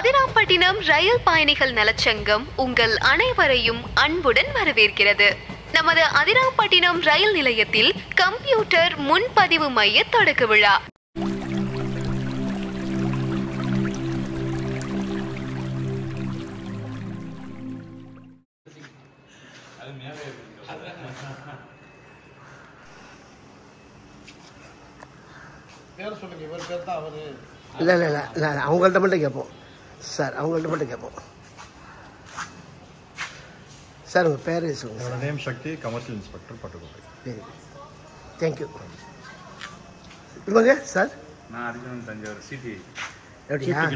அதிராம்பட்டினம் ரயில் பயணிகள் நலச்சங்கம் உங்கள் அனைவரையும் அன்புடன் வரவேற்கிறது. நமது அதிராம்பட்டினம் ரயில் நிலையத்தில் கம்ப்யூட்டர் முன்பதிவு மைய தொடக்க விழா. இல்லை இல்லை இல்லை இல்லை அவங்கள்ட்ட மட்டும் கேட்போம் சார், அவங்கள்ட்ட மட்டும் கேட்போம் சார். உங்கள் பேர் சொல்லுங்கள் sir. Name Sakthi, commercial inspector, Pattukkottai. Very thank you. இவங்க சார்? நான் அர்ஜுனன், தஞ்சாவூர் சிடி எப்படியா?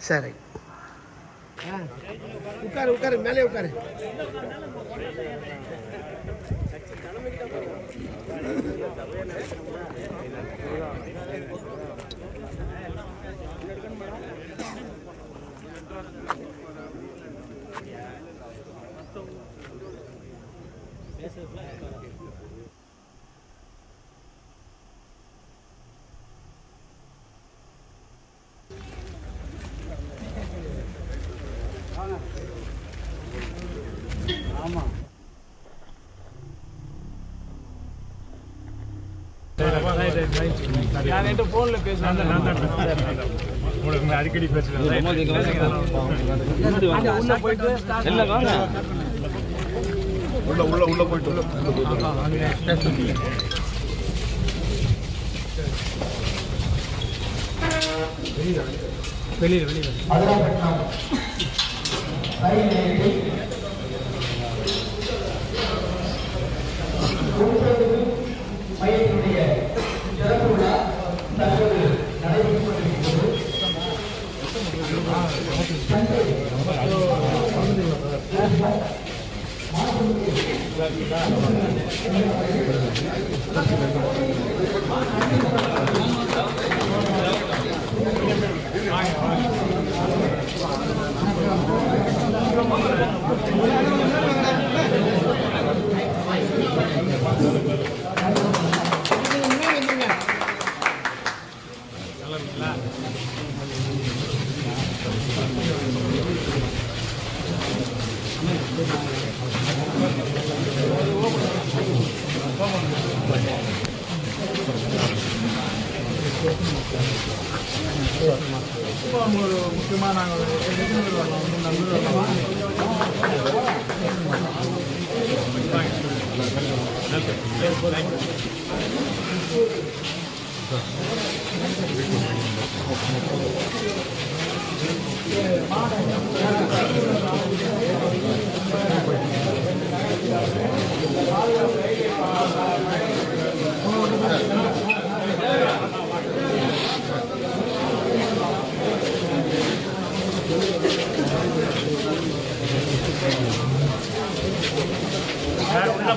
சரி, உட்காரு உட்காரு, மேலே உட்காரு. ஆமாம், போன்ல பேசுறேன். அடிக்கடி பேசுறேன். உள்ள போயிட்டு வெளியில மையத்தினுடைய சிறப்பு விழா தற்போது நடைபெற்றுக் கொண்டிருக்கிறது. ஒரு முக்கியமாக நாங்கள்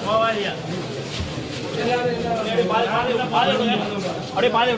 போவாதியா அப்படியே பாதை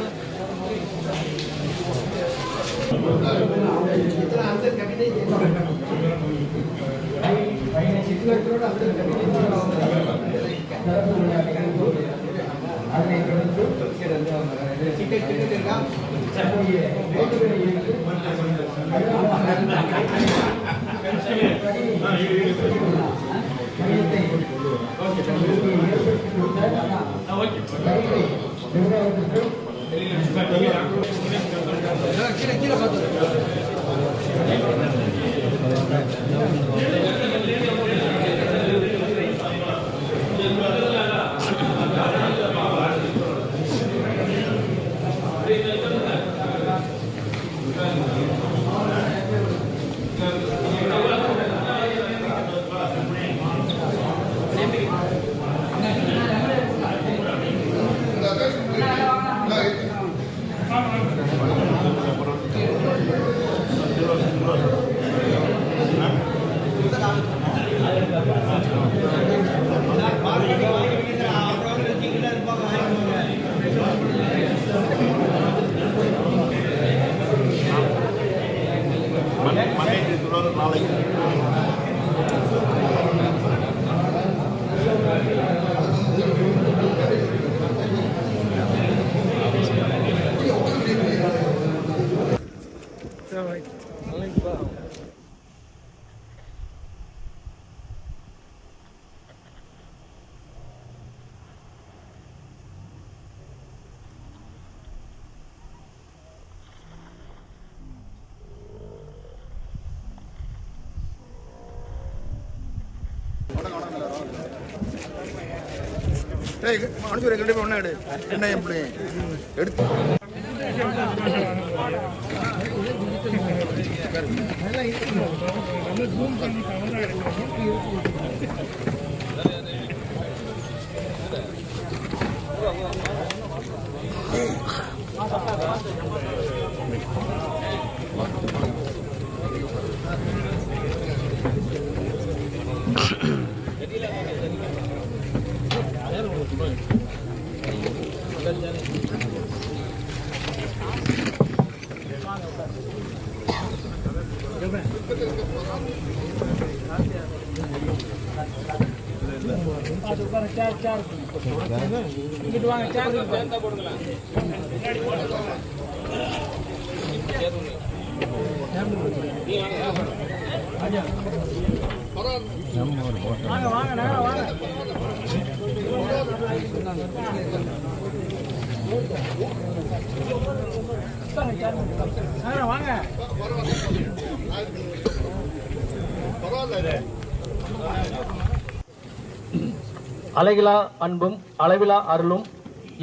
அலைகிலா அன்பும் அளவிலா அருளும்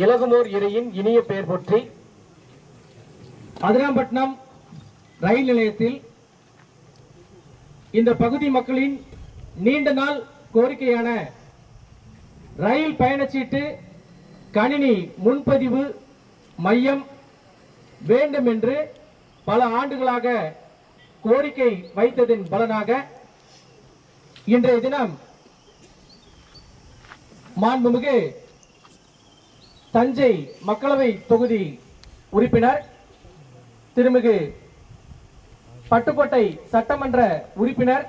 இலகுமோர் இறையின் இனிய பெயர் போற்றி அதிராம்பட்டினம் ரயில் நிலையத்தில் இந்த பகுதி மக்களின் நீண்ட நாள் கோரிக்கையான ரயில் பயணச்சீட்டு கணினி முன்பதிவு மையம் வேண்டும் என்று பல ஆண்டுகளாக கோரிக்கை வைத்ததின் பலனாக இன்றைய தினம் மாண்புமிகு தஞ்சை மக்களவை தொகுதி உறுப்பினர் திருமிகு பட்டுக்கோட்டை சட்டமன்ற உறுப்பினர்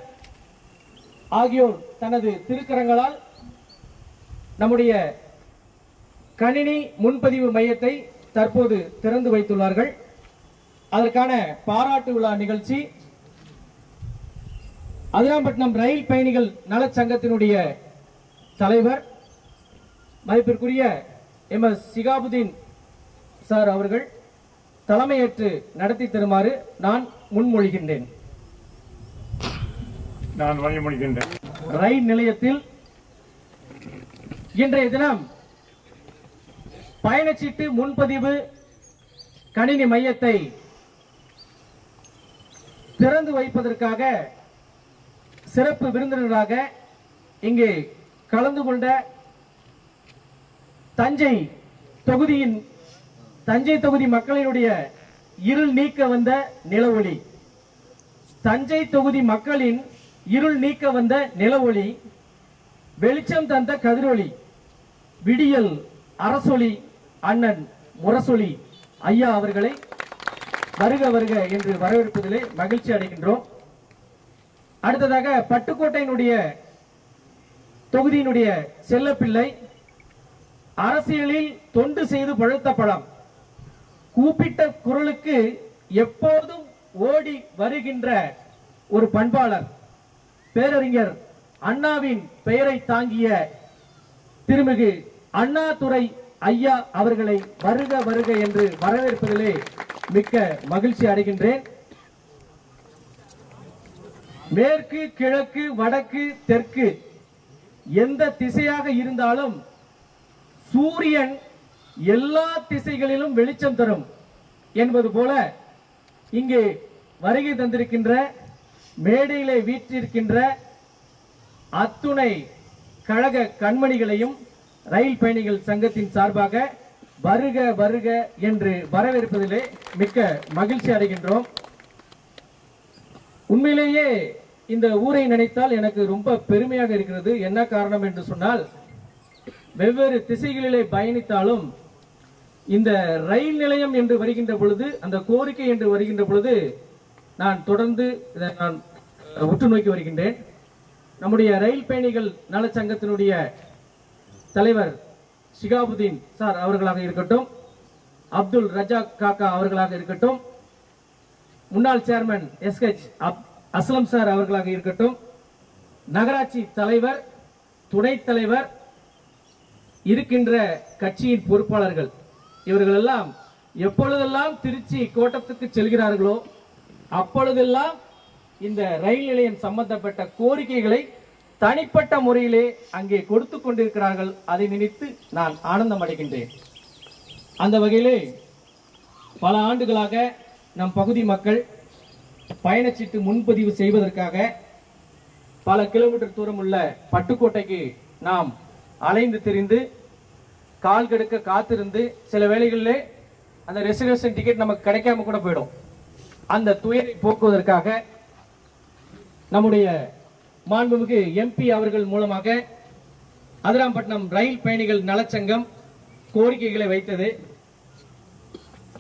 ஆகியோர் தனது திருக்கரங்களால் நம்முடைய கணினி முன்பதிவு மையத்தை தற்போது திறந்து வைத்துள்ளார்கள். அதற்கான பாராட்டு விழா நிகழ்ச்சி அதிராம்பட்டினம் ரயில் பயணிகள் நலச்சங்கத்தினுடைய தலைவர் மதிப்பிற்குரிய எம்.எஸ். சிகாபுதீன் சார் அவர்கள் தலைமையேற்று நடத்தி தருமாறு நான் முன்மொழிகின்றேன். நான் வழிமொழிகின்றேன். ரயில் நிலையத்தில் இன்றைய தினம் பயணச்சீட்டு முன்பதிவு கணினி மையத்தை திறந்து வைப்பதற்காக சிறப்பு விருந்தினராக இங்கே கலந்து கொண்ட தஞ்சை தொகுதி மக்களினுடைய இருள் நீக்க வந்த நிலவொளி, தஞ்சை தொகுதி மக்களின் இருள் நீக்க வந்த நிலவொளி, வெளிச்சம் தந்த கதிரொளி, விடியல் அரசொலி அண்ணன் முரசொலி ஐயா அவர்களை வருக வருக என்று வரவேற்பதிலே மகிழ்ச்சி அடைகின்றோம். அடுத்ததாக பட்டுக்கோட்டையினுடைய தொகுதியினுடைய செல்லப்பிள்ளை, அரசியலில் தொண்டு செய்து பழுத்த பழம், கூப்பிட்ட குரலுக்கு எப்போதும் ஓடி வருகின்ற ஒரு பண்பாளர், பேரறிஞர் அண்ணாவின் பெயரை தாங்கிய திருமிகு அண்ணாதுரை ஐயா அவர்களை வருக வருக என்று வரவேற்பதிலே மிக்க மகிழ்ச்சி அடைகின்றேன். மேற்கு கிழக்கு வடக்கு தெற்கு எந்த திசையாக இருந்தாலும் சூரியன் எல்லா திசைகளிலும் வெளிச்சம் தரும் என்பது போல இங்கே வருகை தந்திருக்கின்ற மேடையிலே வீற்றிருக்கின்ற அத்துணை கழக கண்மணிகளையும் ரயில் பயணிகள் சங்கத்தின் சார்பாக வருக வருக என்று வரவேற்பதிலே மிக்க மகிழ்ச்சி அடைகின்றோம். உண்மையிலேயே இந்த ஊரை நினைத்தால் எனக்கு ரொம்ப பெருமையாக இருக்கிறது. என்ன காரணம் என்று சொன்னால், வெவ்வேறு திசைகளிலே பயணித்தாலும் இந்த ரயில் நிலையம் என்று வருகின்ற பொழுது, அந்த கோரிக்கை என்று வருகின்ற பொழுது நான் தொடர்ந்து இதை நான் உற்று நோக்கி வருகின்றேன். நம்முடைய ரயில் பயணிகள் நலச்சங்கத்தினுடைய தலைவர் ஷிகாபுதீன் சார் அவர்களாக இருக்கட்டும், அப்துல் ரஜாக் காக்கா அவர்களாக இருக்கட்டும், முன்னாள் சேர்மன் எஸ்.ஹெச். அஸ்லம் சார் அவர்களாக இருக்கட்டும், நகராட்சி தலைவர், துணைத் தலைவர், இருக்கின்ற கட்சியின் பொறுப்பாளர்கள், இவர்கள் எல்லாம் எப்பொழுதெல்லாம் திருச்சி கோட்டத்துக்கு செல்கிறார்களோ அப்பொழுதெல்லாம் இந்த ரயில் நிலையம் சம்பந்தப்பட்ட கோரிக்கைகளை தனிப்பட்ட முறையிலே அங்கே கொடுத்து கொண்டிருக்கிறார்கள். அதை நினைத்து நான் ஆனந்தம் அடைகின்றேன். அந்த வகையிலே பல ஆண்டுகளாக நம் பகுதி மக்கள் பயணச்சீட்டு முன்பதிவு செய்வதற்காக பல கிலோமீட்டர் தூரம் உள்ள பட்டுக்கோட்டைக்கு நாம் அலைந்து திரிந்து கால் கெடுக்க காத்திருந்து சில வேளைகளிலே அந்த ரெசர்வேஷன் டிக்கெட் நமக்கு கிடைக்காம கூட போயிடும். அந்த துயரை போக்குவதற்காக நம்முடைய மாண்புமிகு எம்பி அவர்கள் மூலமாக அதிராம்பட்டினம் ரயில் பயணிகள் நலச்சங்கம் கோரிக்கைகளை வைத்தது.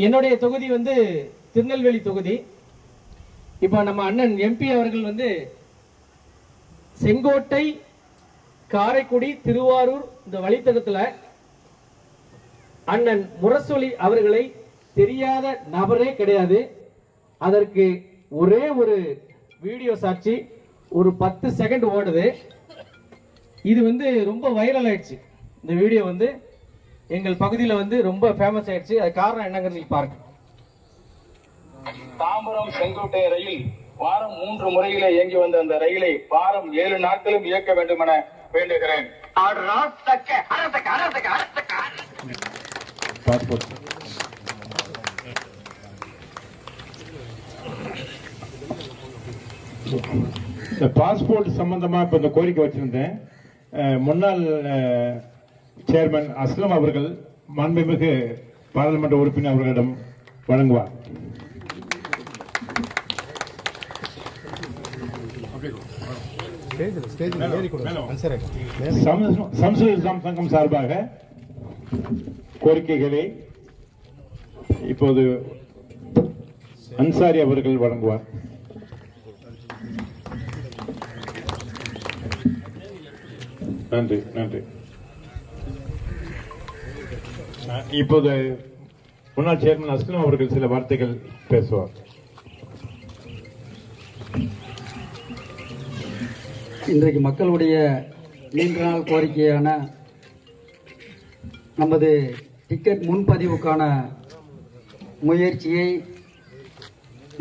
என்னுடைய தொகுதி திருநெல்வேலி தொகுதி. இப்ப நம்ம அண்ணன் எம்பி அவர்கள் செங்கோட்டை, காரைக்குடி, திருவாரூர் இந்த வழித்தடத்துல அண்ணன் முரசொலி அவர்களை தெரியாத நபரே கிடையாது. அதற்கு ஒரே ஒரு வீடியோ சாட்சி, ஒரு 10 செகண்ட் ஓடுது. இது ரொம்ப வைரல் ஆயிடுச்சு. இந்த வீடியோ எங்கள் பகுதியில் ரொம்ப ஃபேமஸ் ஆயிடுச்சு. அது காரணம் என்னங்கிறது பாருங்க. தாம்பரம் செங்கோட்டை ரயில் வாரம் 3 முறையிலே இயங்கி வந்த அந்த ரயிலை வாரம் 7 நாட்களும் இயக்க வேண்டும் என வேண்டுகிறேன். இந்த பாஸ்போர்ட் சம்பந்தமா இப்ப இந்த கோரிக்கை வச்சிருந்தேன். முன்னாள் சேர்மன் அஸ்லம் அவர்கள் மாண்புமிகு பாராளுமன்ற உறுப்பினர் அவர்களிடம் வழங்குவார். சங்கம் சார்பாக கோரிக்கைகளை இப்போது அன்சாரி அவர்கள் வழங்குவார். நன்றி நன்றி. இப்போது முன்னாள் சேர்மன் அஸ்லம் அவர்கள் சில வார்த்தைகள் பேசுவார். இன்றைக்கு மக்களுடைய நீண்ட நாள் கோரிக்கையான நமது டிக்கெட் முன்பதிவுக்கான முயற்சியை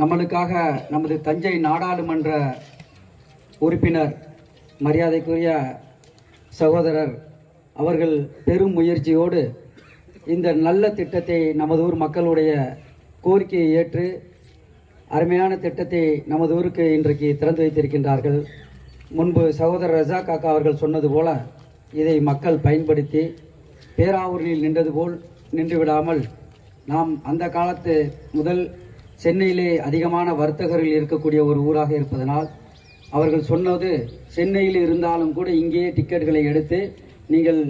நம்மளுக்காக நமது தஞ்சை நாடாளுமன்ற உறுப்பினர் மரியாதைக்குரிய சகோதரர் அவர்கள் பெரும் முயற்சியோடு இந்த நல்ல திட்டத்தை நமது ஊர் மக்களுடைய கோரிக்கையை ஏற்று அருமையான திட்டத்தை நமது ஊருக்கு இன்றைக்கு திறந்து வைத்திருக்கின்றார்கள். முன்பு சகோதரர் ரஜா காக்கா அவர்கள் சொன்னது போல இதை மக்கள் பயன்படுத்தி பேராவூரில் நின்றது போல் நின்று விடாமல், நாம் அந்த காலத்து முதல் சென்னையிலே அதிகமான வர்த்தகர்கள் இருக்கக்கூடிய ஒரு ஊராக இருப்பதனால் அவர்கள் சொன்னது, சென்னையில் இருந்தாலும் கூட இங்கேயே டிக்கெட்டுகளை எடுத்து நீங்கள்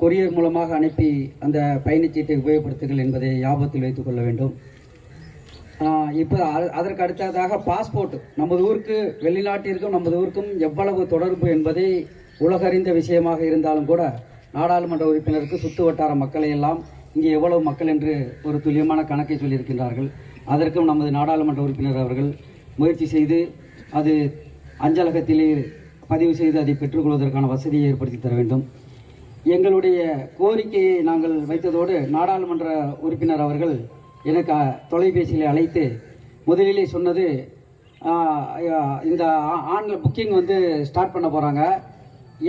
கொரியர் மூலமாக அனுப்பி அந்த பயணச்சீட்டை உபயோகப்படுத்துங்கள் என்பதை ஞாபகத்தில் வைத்துக் கொள்ள வேண்டும். இப்போ அதற்கு அடுத்ததாக பாஸ்போர்ட், நமது ஊருக்கு வெளிநாட்டிற்கும் நமது ஊருக்கும் எவ்வளவு தொடர்பு என்பதை உலகறிந்த விஷயமாக இருந்தாலும் கூட நாடாளுமன்ற உறுப்பினருக்கு சுற்று வட்டார மக்களை எல்லாம் இங்கே எவ்வளவு மக்கள் என்று ஒரு துல்லியமான கணக்கை சொல்லியிருக்கின்றார்கள். அதற்கும் நமது நாடாளுமன்ற உறுப்பினர் அவர்கள் முயற்சி செய்து அது அஞ்சலகத்திலே பதிவு செய்து அதை பெற்றுக்கொள்வதற்கான வசதியை ஏற்படுத்தி தர வேண்டும். எங்களுடைய கோரிக்கையை நாங்கள் வைத்ததோடு நாடாளுமன்ற உறுப்பினர் அவர்கள் எனக்கு தொலைபேசியில் அழைத்து முதலிலே சொன்னது, இந்த ஆன்லைன் புக்கிங் ஸ்டார்ட் பண்ண போகிறாங்க,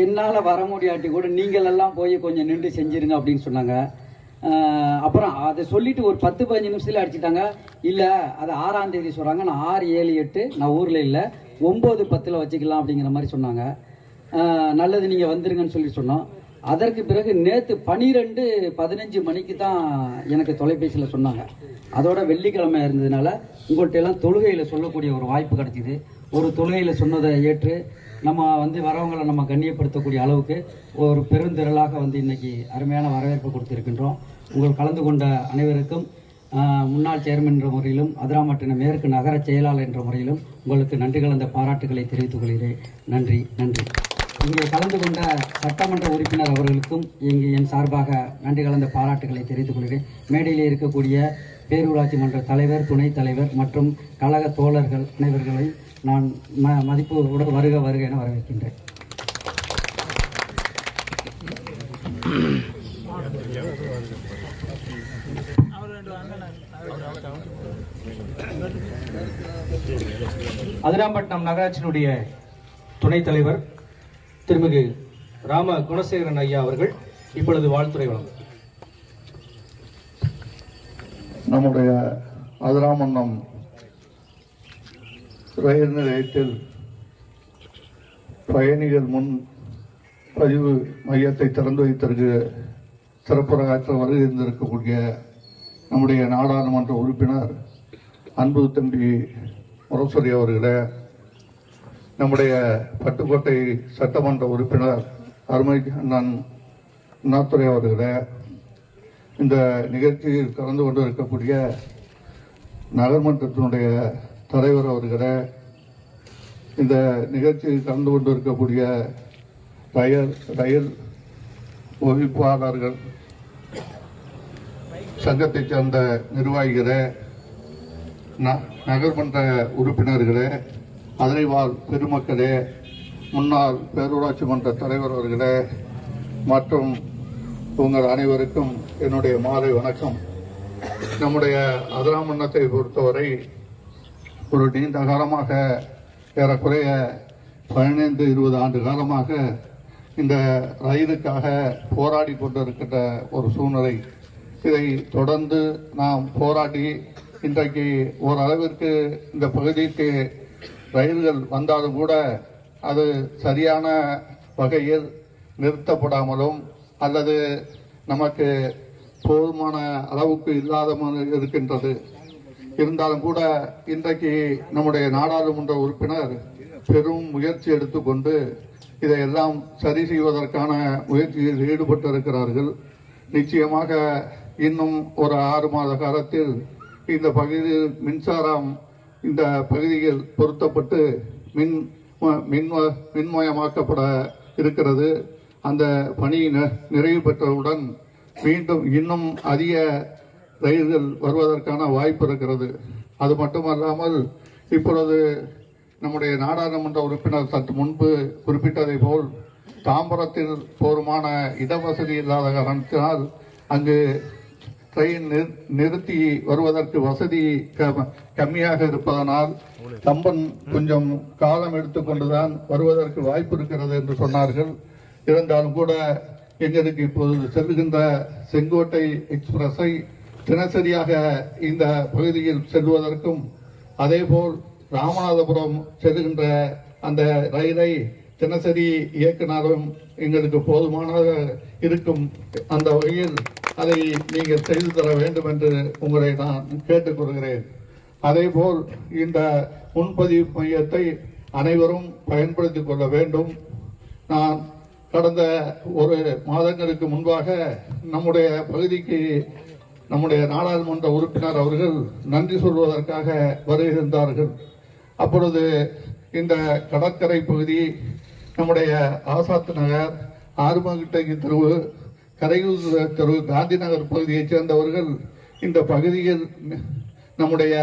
என்னால் வர முடியாட்டி கூட நீங்கள் எல்லாம் போய் கொஞ்சம் நின்று செஞ்சிருங்க அப்படின்னு சொன்னாங்க. அப்புறம் அதை சொல்லிட்டு ஒரு 10-15 நிமிஷத்தில் அடிச்சிட்டாங்க. இல்லை, அது 6ஆம் தேதி சொல்கிறாங்க, நான் 6, 7, 8 நான் ஊரில் இல்லை, 9, 10 வச்சுக்கலாம் அப்படிங்கிற மாதிரி சொன்னாங்க. நல்லது, நீங்கள் வந்துருங்கன்னு சொல்லி சொன்னோம். அதற்கு பிறகு நேற்று 12-15 மணிக்கு தான் எனக்கு தொலைபேசியில் சொன்னாங்க. அதோட வெள்ளிக்கிழமை இருந்ததுனால உங்கள்கிட்ட எல்லாம் தொழுகையில் சொல்லக்கூடிய ஒரு வாய்ப்பு கிடைச்சிது. ஒரு தொழுகையில் சொன்னதை ஏற்று நம்ம வரவங்களை நம்ம கண்ணியப்படுத்தக்கூடிய அளவுக்கு ஒரு பெருந்திரளாக இன்னைக்கு அருமையான வரவேற்பு கொடுத்திருக்கின்றோம். உங்கள் கலந்து கொண்ட அனைவருக்கும் முன்னாள் சேர்மன் என்ற முறையிலும் அதிராம்பட்டினம் மேற்கு நகர செயலாளர் என்ற முறையிலும் உங்களுக்கு நன்றி கலந்த பாராட்டுகளை தெரிவித்துக் கொள்கிறேன். நன்றி நன்றி. இங்கே கலந்து கொண்ட சட்டமன்ற உறுப்பினர் அவர்களுக்கும் இங்கு என் சார்பாக நன்றி கலந்த பாராட்டுகளை தெரிவித்துக் கொள்கிறேன். மேடையில் இருக்கக்கூடிய பேரூராட்சி மன்ற தலைவர், துணைத் தலைவர் மற்றும் கழக தோழர்கள் அனைவர்களை நான் மதிப்பு வருக வருக என வரவேற்கின்றேன். அதிராம்பட்டினம் நகராட்சியினுடைய துணைத் தலைவர் திருமிகு ராம குணசேகரன் ஐயா அவர்கள் இப்பொழுது வாழ்த்துரை வழங்குகிறார். நம்முடைய அதிராமன்னம் ரயில் நிலையத்தில் பயணிகள் முன் பதிவு மையத்தை திறந்து வைத்திருக்க சிறப்புரையாற்ற வருகின்றிருக்கக்கூடிய நம்முடைய நாடாளுமன்ற உறுப்பினர் அன்பு தம்பி முரசொலி அவர்களே, நம்முடைய பட்டுக்கோட்டை சட்டமன்ற உறுப்பினர் அருமை அண்ணன் அண்ணாதுரை அவர்களே, இந்த நிகழ்ச்சியில் கலந்து கொண்டு இருக்கக்கூடிய நகர்மன்றத்தினுடைய தலைவர் அவர்களே, இந்த நிகழ்ச்சியில் கலந்து கொண்டு இருக்கக்கூடிய ரயில் ஒழிப்பாளர்கள் சங்கத்தைச் சேர்ந்த நிர்வாகிகளே, நகர்மன்ற உறுப்பினர்களே, அதனைவாழ் பெருமக்களே, முன்னாள் பேரூராட்சி மன்ற தலைவர் அவர்களே மற்றும் உங்கள் அனைவருக்கும் என்னுடைய மாலை வணக்கம். நம்முடைய அதிராமன்னத்தை பொறுத்தவரை ஒரு நீண்ட காலமாக, ஏறக்குறைய 15-20 ஆண்டு காலமாக இந்த ரயிலுக்காக போராடி கொண்டிருக்கின்ற ஒரு சூழ்நிலை. இதை தொடர்ந்து நாம் போராடி இன்றைக்கு ஓரளவிற்கு இந்த பகுதிக்கு ரயில்கள் வந்தாலும் கூட அது சரியான வகையில் நிறுத்தப்படாமலும் அல்லது நமக்கு போதுமான அளவுக்கு இல்லாத இருக்கின்றது. இருந்தாலும் கூட இன்றைக்கு நம்முடைய நாடாளுமன்ற உறுப்பினர் பெரும் முயற்சி எடுத்துக்கொண்டு இதையெல்லாம் சரி செய்வதற்கான முயற்சியில் ஈடுபட்டிருக்கிறார்கள். நிச்சயமாக இன்னும் ஒரு 6 மாத காலத்தில் இந்த பகுதியில் மின்சாரம் இந்த பகுதியில் பொருத்தப்பட்டு மின்மயமாக்கப்பட இருக்கிறது. அந்த பணி நிறைவு பெற்றவுடன் மீண்டும் இன்னும் அதிக ரயில்கள் வருவதற்கான வாய்ப்பு இருக்கிறது. அது மட்டுமல்லாமல் இப்பொழுது நம்முடைய நாடாளுமன்ற உறுப்பினர் சற்று முன்பு குறிப்பிட்டதை போல் தாம்பரத்தில் போதுமான இடவசதி இல்லாத காரணத்தினால் அங்கு ட்ரெயின் நிறுத்தி வருவதற்கு வசதி கம்மியாக இருப்பதனால் கம்பன் கொஞ்சம் காலம் எடுத்துக்கொண்டுதான் வருவதற்கு வாய்ப்பு இருக்கிறது என்று சொன்னார்கள். இருந்தாலும் கூட எங்களுக்கு இப்போது செல்கின்ற செங்கோட்டை எக்ஸ்பிரஸை தினசரியாக இந்த பகுதியில் செல்வதற்கும் அதேபோல் ராமநாதபுரம் செல்கின்ற அந்த ரயிலை தினசரி இயக்கினாலும் எங்களுக்கு போதுமானதாக இருக்கும். அந்த வகையில் அதை நீங்கள் செய்து தர வேண்டும் என்று உங்களை நான் கேட்டுக்கொள்கிறேன். அதேபோல் இந்த முன்பதிவு மையத்தை அனைவரும் பயன்படுத்திக் கொள்ள வேண்டும். நான் கடந்த ஒரு மாதங்களுக்கு முன்பாக நம்முடைய பகுதிக்கு நம்முடைய நாடாளுமன்ற உறுப்பினர் அவர்கள் நன்றி சொல்வதற்காக வருகின்றார்கள். அப்பொழுது இந்த கடற்கரை பகுதி, நம்முடைய ஆசாத் நகர், ஆறுமகிட்டை தெருவு, கரையூர் தெரு, காந்தி நகர் பகுதியைச் சேர்ந்தவர்கள் இந்த பகுதியில் நம்முடைய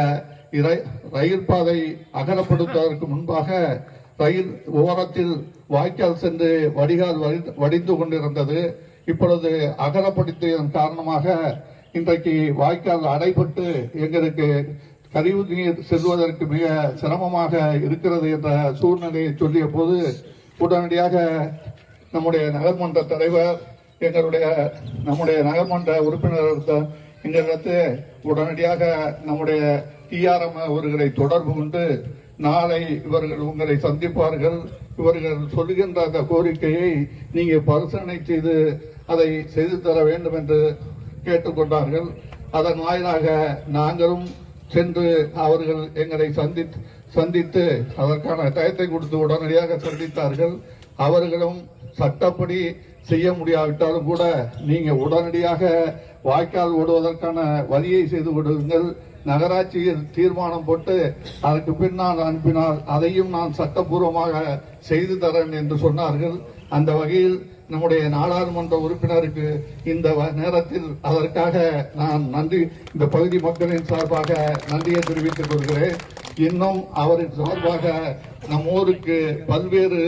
ரயில் பாதை அகலப்படுத்துவதற்கு முன்பாக ரயில் ஓரத்தில் வாய்க்கால் சென்று வடிகால் வடிந்து கொண்டிருந்தது. இப்பொழுது அகலப்படுத்தியதன் காரணமாக இன்றைக்கு வாய்க்கால் அடைபட்டு எங்களுக்கு கழிவு நீர் செல்வதற்கு மிக சிரமமாக இருக்கிறது என்ற சூழ்நிலையை சொல்லிய போது உடனடியாக நம்முடைய நகர்மன்ற தலைவர் நம்முடைய நகர்மன்ற உறுப்பினர் எங்களுக்கு உடனடியாக நம்முடைய டிஆர்எம் அவர்களை தொடர்பு கொண்டு நாளை இவர்கள் உங்களை சந்திப்பார்கள், இவர்கள் சொல்லுகின்ற அந்த கோரிக்கையை நீங்கள் பரிசீலனை செய்து அதை செய்து தர வேண்டும் என்று கேட்டுக்கொண்டார்கள். அதன் வாயிலாக நாங்களும் சென்று அவர்கள் எங்களை சந்தித்து அதற்கான டயத்தை கொடுத்து உடனடியாக சந்தித்தார்கள். அவர்களும் சட்டப்படி செய்ய முடியாவிட்டாலும் கூட நீங்க உடனடியாக வாய்க்கால் ஓடுவதற்கான வழியை செய்து கொடுங்கள், நகராட்சியில் தீர்மானம் போட்டு அதற்கு பின்னால் அனுப்பினால் அதையும் நான் சட்டப்பூர்வமாக செய்து தரேன் என்று சொன்னார்கள். அந்த வகையில் நம்முடைய நாடாளுமன்ற உறுப்பினருக்கு இந்த நேரத்தில் அதற்காக நான் இந்த பகுதி மக்களின் சார்பாக நன்றியை தெரிவித்துக் கொள்கிறேன். இன்னும் அவரின் சார்பாக நம்மூருக்கு பல்வேறு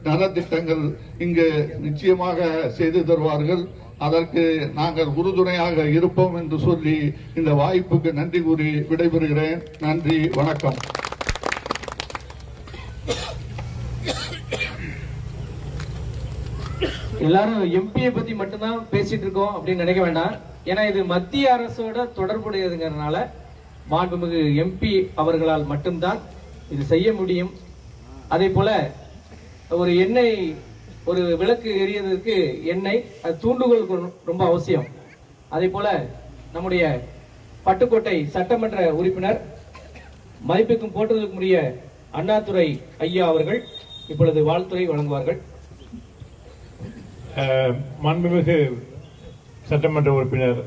நலத்திட்டங்கள் இங்கு நிச்சயமாக செய்து தருவார்கள். அதற்கு நாங்கள் உறுதுணையாக இருப்போம் என்று சொல்லி இந்த வாய்ப்புக்கு நன்றி கூறி விடைபெறுகிறேன். நன்றி, வணக்கம். எல்லாரும் எம்பியை பத்தி மட்டும்தான் பேசிட்டு இருக்கோம் அப்படின்னு நினைக்க வேண்டாம். ஏன்னா இது மத்திய அரசோட தொடர்புடையதுங்கிறதுனால மாண்புமிகு எம்பி அவர்களால் மட்டும்தான் இது செய்ய முடியும். அதே போல ஒரு எண்ணெய், ஒரு விளக்கு எரியறதுக்கு எண்ணெய், அது தூண்டுகோல் ரொம்ப அவசியம். அதே போல நம்முடைய பட்டுக்கோட்டை சட்டமன்ற உறுப்பினர் மதிப்புக்கும் போற்றுதலுக்குரிய அண்ணாதுரை ஐயா அவர்கள் இப்பொழுது வாழ்த்துரை வழங்குவார்கள். மாண்புமிகு சட்டமன்ற உறுப்பினர்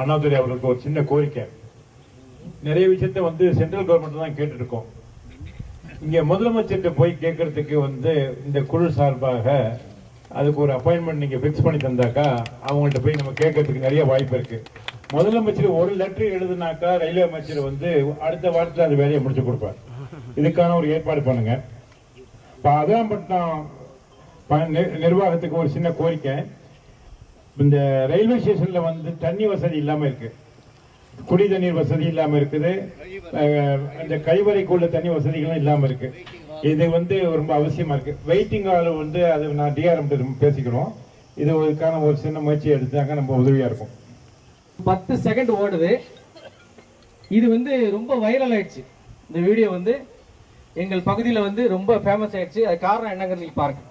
அண்ணாதுரை அவர்களுக்கு ஒரு சின்ன கோரிக்கை. நிறைய விஷயத்த சென்ட்ரல் கவர்மெண்ட் தான் கேட்டு இருக்கோம். இங்க முதலமைச்சர்கிட்ட போய் கேட்கறதுக்கு இந்த குழு சார்பாக அதுக்கு ஒரு அப்பாயின்மெண்ட் நீங்க பிக்ஸ் பண்ணி தந்தாக்கா அவங்கள்ட்ட போய் நம்ம கேட்கறதுக்கு நிறைய வாய்ப்பு இருக்கு. முதலமைச்சர் ஒரு லெட்டர் எழுதுனாக்கா ரயில்வே அமைச்சர் அடுத்த வாரத்தில் அந்த வேலையை முடிச்சு கொடுப்பார். இதுக்கான ஒரு ஏற்பாடு பண்ணுங்க. அதிராம்பட்டினம் நிர்வாகத்துக்கு ஒரு சின்ன கோரிக்கை. இந்த ரயில்வே ஸ்டேஷன்ல தண்ணி வசதி இல்லாம இருக்கு, குடி தண்ணீர் வசதி இல்லாம இருக்குது, அந்த கழிவறைக்குள்ள தண்ணி வசதிகளும் இல்லாம இருக்கு. இது ரொம்ப அவசியமா இருக்கு. வெயிட்டிங் ஹால் அது நான் டிஆர்எம் பேசிக்கிறோம். இதுக்கான ஒரு சின்ன முயற்சி எடுத்தாங்க நம்ம உதவியா இருக்கும். 10 செகண்ட் ஓடுது. இது ரொம்ப வைரல் ஆயிடுச்சு. இந்த வீடியோ எங்கள் பகுதியில் ரொம்ப ஃபேமஸ் ஆயிடுச்சு. அது காரணம் என்னங்கிறது பாருங்க.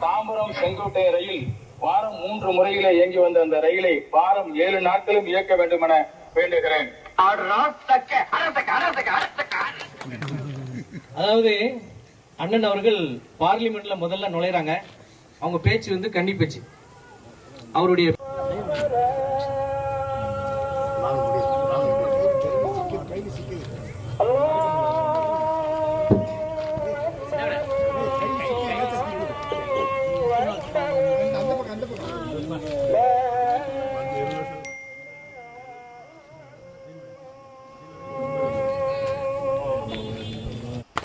தாம்பரம் செங்கோட்டை ரயில் வாரம் 3 முறையிலே இயங்கி வந்த அந்த ரயிலை வாரம் 7 நாட்களும் இயக்க வேண்டும் என வேண்டுகிறேன். அதாவது அண்ணன் அவர்கள் பார்லிமெண்ட்ல முதல்ல நுழைறாங்க. அவங்க பேச்சு கன்னி பேச்சு. அவருடைய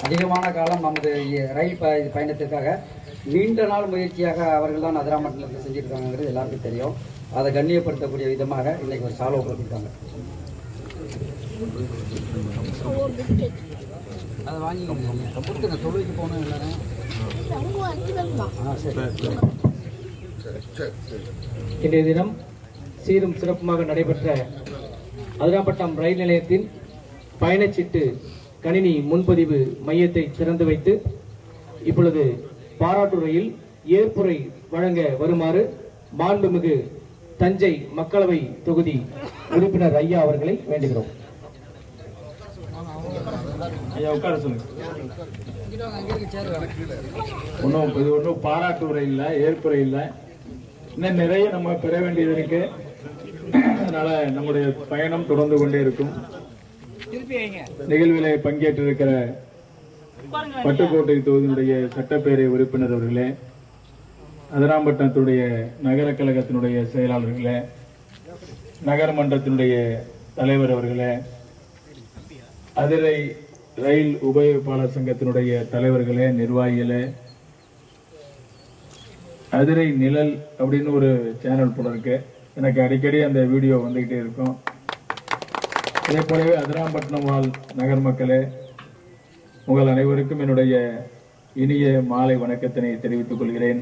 அதிகமான காலம் நமது ரயில் பயணத்திற்காக நீண்ட நாள் முயற்சியாக அவர்கள் தான் அதிராம்பட்டினத்தில் செஞ்சிருக்காங்கிறது எல்லாருக்கும் தெரியும். அதை கண்ணியப்படுத்தக்கூடிய விதமாக இன்னைக்கு ஒரு சாலோ கொடுத்துருக்காங்க. அதை வாங்கி கொடுத்துங்க. தொழிலுக்கு போனோம் எல்லாரும். இன்றைய தினம் சீரும் சிறப்புமாக நடைபெற்ற அதிராம்பட்டினம் ரயில் நிலையத்தின் பயணச்சீட்டு கணினி முன்பதிவு மையத்தை திறந்து வைத்து இப்பொழுது பாராட்டுரையில் ஏற்புரை வழங்க வருமாறு மாண்புமிகு தஞ்சை மக்களவை தொகுதி உறுப்பினர் ஐயா அவர்களை வேண்டுகிறோம். ஒன்றும் பாராட்டுரை இல்லை, ஏற்புரை இல்லை. இன்னும் நிறைய நம்ம பெற வேண்டியது இருக்கு. அதனால நம்முடைய பயணம் தொடர்ந்து கொண்டே இருக்கும். நிகழ்விலே பங்கேற்றிருக்கிற பட்டுக்கோட்டை தொகுதியினுடைய சட்டப்பேரவை உறுப்பினர் அவர்களே, அதிராம்பட்டினத்துடைய நகர கழகத்தினுடைய செயலாளர்களே, நகர்மன்றத்தினுடைய தலைவர் அவர்களே, அதிரை ரயில் உபயோகிப்பாளர் சங்கத்தினுடைய தலைவர்களே, நிர்வாகிகளே, அதிரை நிழல் அப்படின்னு ஒரு சேனல் போல இருக்கு. எனக்கு அடிக்கடி அந்த வீடியோ வந்துகிட்டே இருக்கும். இதே போலவே அதிராம்பட்டினம் வாழ் நகர் மக்களே, உங்கள் அனைவருக்கும் என்னுடைய இனிய மாலை வணக்கத்தினை தெரிவித்துக் கொள்கிறேன்.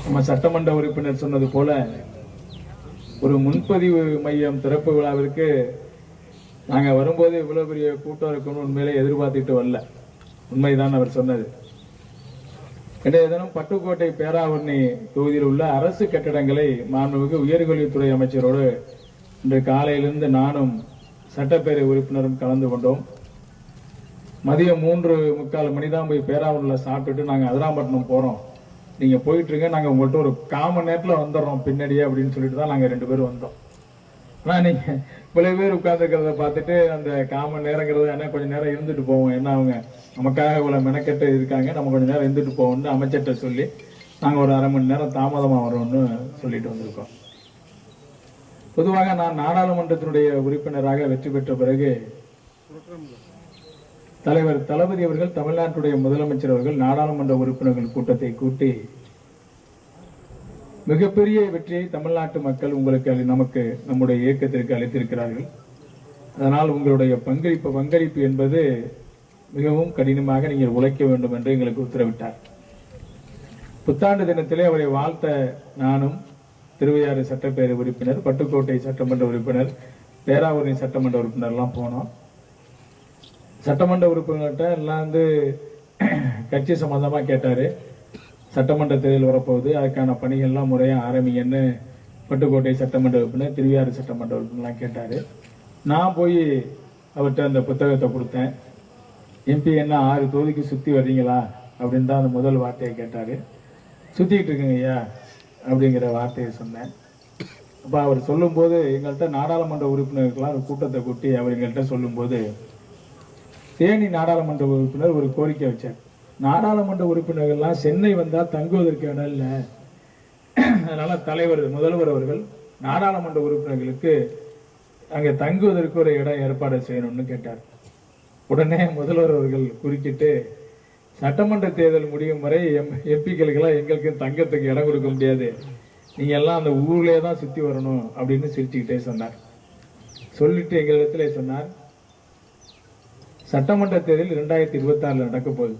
நம்ம சட்டமன்ற உறுப்பினர் சொன்னது போல ஒரு முன்பதிவு மையம் திறப்பு விழாவிற்கு நாங்க வரும்போது இவ்வளவு பெரிய கூட்டம் இருக்கும்னு உண்மையிலே எதிர்பார்த்துட்டு வரல. உண்மைதான் அவர் சொன்னது. இன்றைய தினம் பட்டுக்கோட்டை பேராவூரணி தொகுதியில் உள்ள அரசு கட்டிடங்களை மாண்புமிகு உயர்கல்வித்துறை அமைச்சரோடு இன்று காலையிலிருந்து நானும் சட்டப்பேரவை உறுப்பினரும் கலந்து கொண்டோம். மதியம் 3:45 மணி தான் போய் பேராவூரில் சாப்பிட்டுட்டு நாங்கள் அதிராம்பட்டினம் போகிறோம், நீங்கள் போயிட்டு இருங்க, நாங்கள் உங்கள்கிட்ட ஒரு 1/4 மணி நேரத்தில் வந்துடுறோம் பின்னாடியே அப்படின்னு சொல்லிட்டு தான் நாங்கள் 2 பேரும் வந்தோம். ஆனால் நீங்கள் இவ்வளவு பேர் உட்கார்ந்துருக்கிறத பார்த்துட்டு அந்த 1/4 மணி நேரங்கிறது என்ன கொஞ்சம் நேரம் இருந்துட்டு போவோம், ஏன்னா அவங்க நமக்காக இவ்வளோ மெனக்கெட்டு இருக்காங்க, நம்ம கொஞ்சம் நேரம் இருந்துட்டு போவோம்னு அமைச்சர்கிட்ட சொல்லி நாங்கள் ஒரு 1/2 மணி நேரம் தாமதமாக வரோம்னு சொல்லிட்டு வந்திருக்கோம். பொதுவாக நான் நாடாளுமன்றத்தினுடைய உறுப்பினராக வெற்றி பெற்ற பிறகு தலைவர் தளபதி அவர்கள் தமிழ்நாட்டுடைய முதலமைச்சர் அவர்கள் நாடாளுமன்ற உறுப்பினர்கள் கூட்டத்தை கூட்டி மிகப்பெரிய வெற்றியை தமிழ்நாட்டு மக்கள் உங்களுக்கு நமக்கு நம்முடைய இயக்கத்திற்கு அளித்திருக்கிறார்கள். அதனால் உங்களுடைய பங்களிப்பு என்பது மிகவும் கடினமாக நீங்கள் உழைக்க வேண்டும் என்று எங்களுக்கு உத்தரவிட்டார். புத்தாண்டு தினத்திலே அவரை வாழ்த்த நானும் திருவையாறு சட்டப்பேரவை உறுப்பினர், பட்டுக்கோட்டை சட்டமன்ற உறுப்பினர், பேராவூரணி சட்டமன்ற உறுப்பினர்லாம் போனோம். சட்டமன்ற உறுப்பினர்கிட்ட எல்லாம் வந்து கட்சி சம்பந்தமாக கேட்டார். சட்டமன்ற தேர்தல் வரப்போகுது, அதுக்கான பணிகள்லாம் முறையாக ஆரம்பிங்கன்னு பட்டுக்கோட்டை சட்டமன்ற உறுப்பினர், திருவையாறு சட்டமன்ற உறுப்பினர்லாம் கேட்டார். நான் போய் அவர்கிட்ட அந்த புத்தகத்தை கொடுத்தேன். எம்பி என்ன 6 தொகுதிக்கு சுற்றி வர்றீங்களா அப்படின்னு தான் அந்த முதல் வார்த்தையை கேட்டார். சுற்றிக்கிட்டு இருக்குங்க ஐயா அப்படிங்கிற வார்த்தையை சொன்னேன். அப்போ அவர் சொல்லும்போது எங்கள்கிட்ட நாடாளுமன்ற உறுப்பினருக்கெல்லாம் ஒரு கூட்டத்தை கூட்டி அவர் எங்கள்கிட்ட சொல்லும்போது தேனி நாடாளுமன்ற உறுப்பினர் ஒரு கோரிக்கை வச்சார். நாடாளுமன்ற உறுப்பினர்கள்லாம் சென்னை வந்தால் தங்குவதற்கு இடம் இல்லை, அதனால முதல்வர் அவர்கள் நாடாளுமன்ற உறுப்பினர்களுக்கு அங்கே தங்குவதற்கு ஒரு இடம் ஏற்பாடு செய்யணும்னு கேட்டார். உடனே முதல்வர் அவர்கள் குறுக்கிட்டு, சட்டமன்ற தேர்தல் முடியும் வரை எம்பிக்களுக்கெல்லாம் எங்களுக்கு தங்கத்துக்கு இடம் கொடுக்க முடியாது, நீங்க எல்லாம் அந்த ஊர்லயே தான் சுத்தி வரணும் அப்படின்னு சிரிச்சுக்கிட்டே சொன்னார். சொல்லிட்டு எங்களிடத்துல சொன்னார், சட்டமன்ற தேர்தல் 2026 நடக்க போகுது.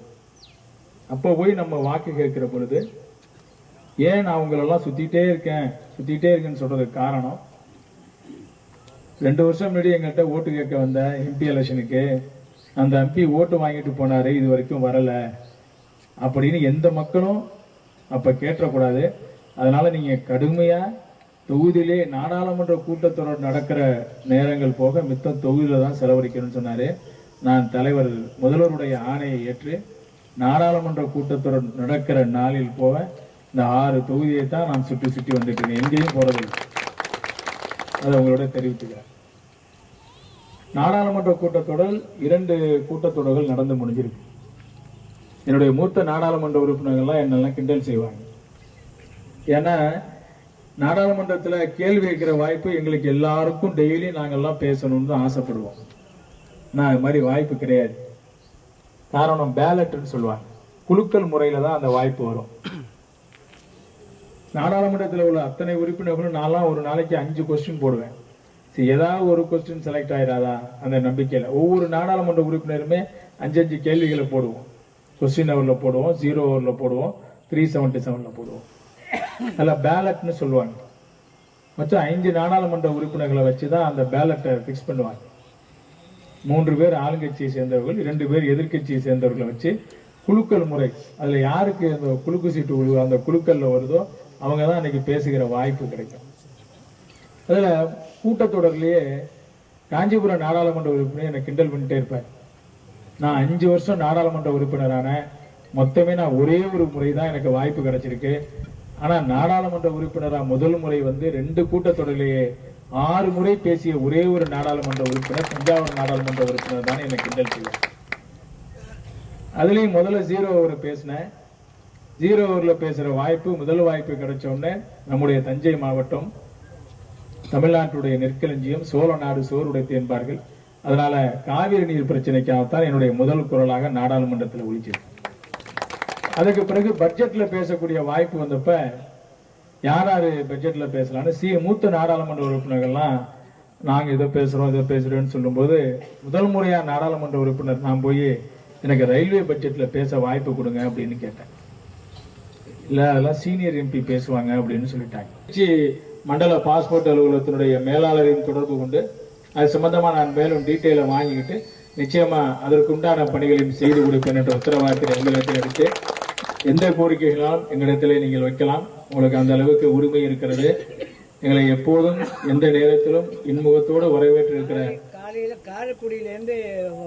அப்போ போய் நம்ம வாக்கு கேட்கிற பொழுது ஏன் நான் உங்களெல்லாம் சுத்திட்டே இருக்கேன்னு சொல்றதுக்கு காரணம், 2 வருஷம் முன்னாடி எங்கள்கிட்ட ஓட்டு கேட்க வந்த எம்பி எலெக்ஷனுக்கு அந்த எம்பி ஓட்டு வாங்கிட்டு போனாரு, இது வரைக்கும் வரல அப்படின்னு எந்த மக்களும் அப்ப கேட்டக்கூடாது. அதனால நீங்க கடுமையா தொகுதியிலே நாடாளுமன்ற கூட்டத்தொடர் நடக்கிற நேரங்கள் போக மித்தம் தொகுதியில தான் செலவழிக்கணும்னு சொன்னாரு. நான் முதல்வருடைய ஆணையை ஏற்று நாடாளுமன்ற கூட்டத்தொடர் நடக்கிற நாளில் போக இந்த 6 தொகுதியை தான் நான் சுற்றி வந்துட்டு இருக்கேன், எங்கேயும் போறதில்லை. அதை உங்களோட தெரிவித்துக்கிறேன். நாடாளுமன்ற கூட்டத்தொடர் 2 கூட்டத்தொடர்கள் நடந்து முடிஞ்சிருக்கு. என்னுடைய மூத்த நாடாளுமன்ற உறுப்பினர்கள்லாம் என்னெல்லாம் கிண்டல் செய்வாங்க. ஏன்னா நாடாளுமன்றத்தில் கேள்வி கேட்கிற வாய்ப்பு எங்களுக்கு எல்லாருக்கும் டெய்லி நாங்கள்லாம் பேசணும்னு ஆசைப்படுவோம். நான் அது மாதிரி வாய்ப்பு கிடையாது. காரணம் பேலட்னு சொல்லுவாங்க, குலுக்கல் முறையில தான் அந்த வாய்ப்பு வரும். நாடாளுமன்றத்தில் உள்ள அத்தனை உறுப்பினர்களும் நான்லாம் ஒரு நாளைக்கு 5 கொஸ்டின் போடுவேன். சரி, ஏதாவது ஒரு கொஸ்டின் செலக்ட் ஆயிடாதா அந்த நம்பிக்கையில ஒவ்வொரு நாடாளுமன்ற உறுப்பினருமே 5 கேள்விகளை போடுவோம். கொஸ்டின் ஹவர்ல போடுவோம், 0 ஹவர்ல போடுவோம், 377ல போடுவோம். அதில் பேலட்னு சொல்லுவாங்க. மொத்தம் 5 நாடாளுமன்ற உறுப்பினர்களை வச்சுதான் அந்த பேலட்டை பிக்ஸ் பண்ணுவாங்க. 3 பேர் ஆளுங்கட்சியை சேர்ந்தவர்கள், 2 பேர் எதிர்கட்சியை சேர்ந்தவர்களை வச்சு குலுக்கல் முறை, அதுல யாருக்கு அந்த குலுக்கு சீட்டு அந்த குலுக்கல்ல வருதோ அவங்க தான் அன்னைக்கு பேசுகிற வாய்ப்பு கிடைக்கும். அதுல கூட்டத்தொடர்லயே காஞ்சிபுரம் நாடாளுமன்ற உறுப்பினர் என்னை கிண்டல் பண்ணிட்டே இருப்பார். நான் 5 வருஷம் நாடாளுமன்ற உறுப்பினரான மொத்தமே நான் ஒரே ஒரு முறை தான் எனக்கு வாய்ப்பு கிடைச்சிருக்கு. ஆனா நாடாளுமன்ற உறுப்பினரா முதல் முறை 2 கூட்டத்தொடரிலேயே 6 முறை பேசிய ஒரே ஒரு நாடாளுமன்ற உறுப்பினர் தஞ்சாவூர் நாடாளுமன்ற உறுப்பினர் தான் எனக்கு கிண்டல் செய்வார். அதுலயும் முதல்ல 0 ஹவர் பேசினேன். 0 ஹவர்ல பேசுற வாய்ப்பு முதல் வாய்ப்பு கிடைச்ச உடனே நம்முடைய தஞ்சை மாவட்டம் தமிழ்நாட்டுடைய நெற்களஞ்சியம், சோழ நாடு சோறுடைத்து என்பார்கள். அதனால காவிரி நீர் பிரச்சனைக்காகத்தான் என்னுடைய முதல் குரலாக நாடாளுமன்றத்தில் ஒலிச்சது. அதுக்கு பிறகு பட்ஜெட்ல பேசக்கூடிய வாய்ப்பு வந்தப்ப யாராரு பட்ஜெட்ல பேசலான்னு மூத்த நாடாளுமன்ற உறுப்பினர்கள்லாம் நாங்க இதை பேசுறோம்னு சொல்லும்போது முதல் முறையா நாடாளுமன்ற உறுப்பினர் நான் போய் எனக்கு ரயில்வே பட்ஜெட்ல பேச வாய்ப்பு கொடுங்க அப்படின்னு கேட்டேன். இல்ல அதெல்லாம் சீனியர் எம்பி பேசுவாங்க அப்படின்னு சொல்லிட்டாங்க. மண்டல பாஸ்போர்ட் அலுவலகத்தினுடைய மேலாளரையும் தொடர்பு கொண்டு அது சம்பந்தமா நான் மேலும் டீட்டெயிலை வாங்கிக்கிட்டு நிச்சயமா அதற்குண்டான பணிகளையும் செய்து கொடுப்பேன் என்ற உத்தரவாதத்தை எங்களிடத்தில் எடுத்து எந்த கோரிக்கைகளாலும் எங்களிடத்திலே நீங்கள் வைக்கலாம். உங்களுக்கு அந்த அளவுக்கு உரிமை இருக்கிறது. எங்களை எப்போதும் எந்த நேரத்திலும் இன்முகத்தோடு வரவேற்று இருக்கிற. காலையில் காரைக்குடியிலேருந்து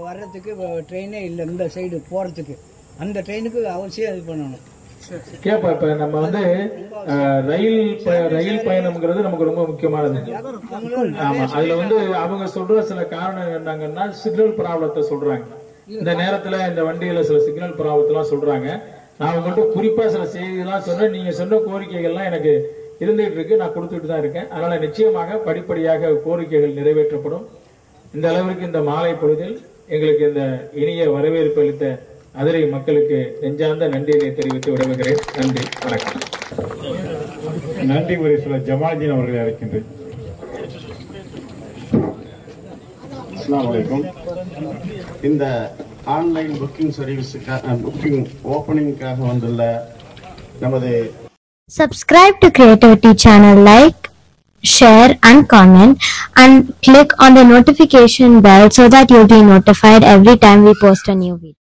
வர்றதுக்கு ட்ரெயினே இல்லை, இந்த சைடு போகிறதுக்கு அந்த ட்ரெயினுக்கு அவசியம் இது பண்ணணும். கேப்பா இப்ப நம்ம ரயில் பயணம்ங்கிறது நமக்கு ரொம்ப முக்கியமானது. ஆமா, அதுல அவங்க சொல்ற சில காரணம் என்னங்கன்னா சிக்னல் ப்ராப்ளத்தை சொல்றாங்க. இந்த நேரத்துல இந்த வண்டியில சில சிக்னல் ப்ராப்ளத்தெல்லாம் சொல்றாங்க. நான் உங்கள்கிட்ட குறிப்பா சில செய்திகள்லாம் சொன்னேன். நீங்க சொன்ன கோரிக்கைகள்லாம் எனக்கு இருந்துகிட்டு இருக்கு, நான் கொடுத்துட்டு தான் இருக்கேன். அதனால நிச்சயமாக படிப்படியாக கோரிக்கைகள் நிறைவேற்றப்படும். இந்த அளவிற்கு இந்த மாலை பொழுதில் எங்களுக்கு இந்த இனிய வரவேற்பு அளித்த அதிரை மக்களுக்கு நெஞ்சார்ந்த நன்றியை தெரிவித்து விடைபெறுகிறேன். நன்றி, வணக்கம். நன்றி உரை சொல்ல ஜமால்தீன் அவர்களை அழைக்கின்றேன். அஸ்ஸலாமு அலைக்கும். இந்த ஆன்லைன் புக்கிங் சர்வீஸுக்காக புக்கிங் ஓப்பனிங்காக வந்துள்ள நமது Subscribe to Creativity channel, like, share and comment, and click on the notification bell so that you'll be notified every time we post a new video.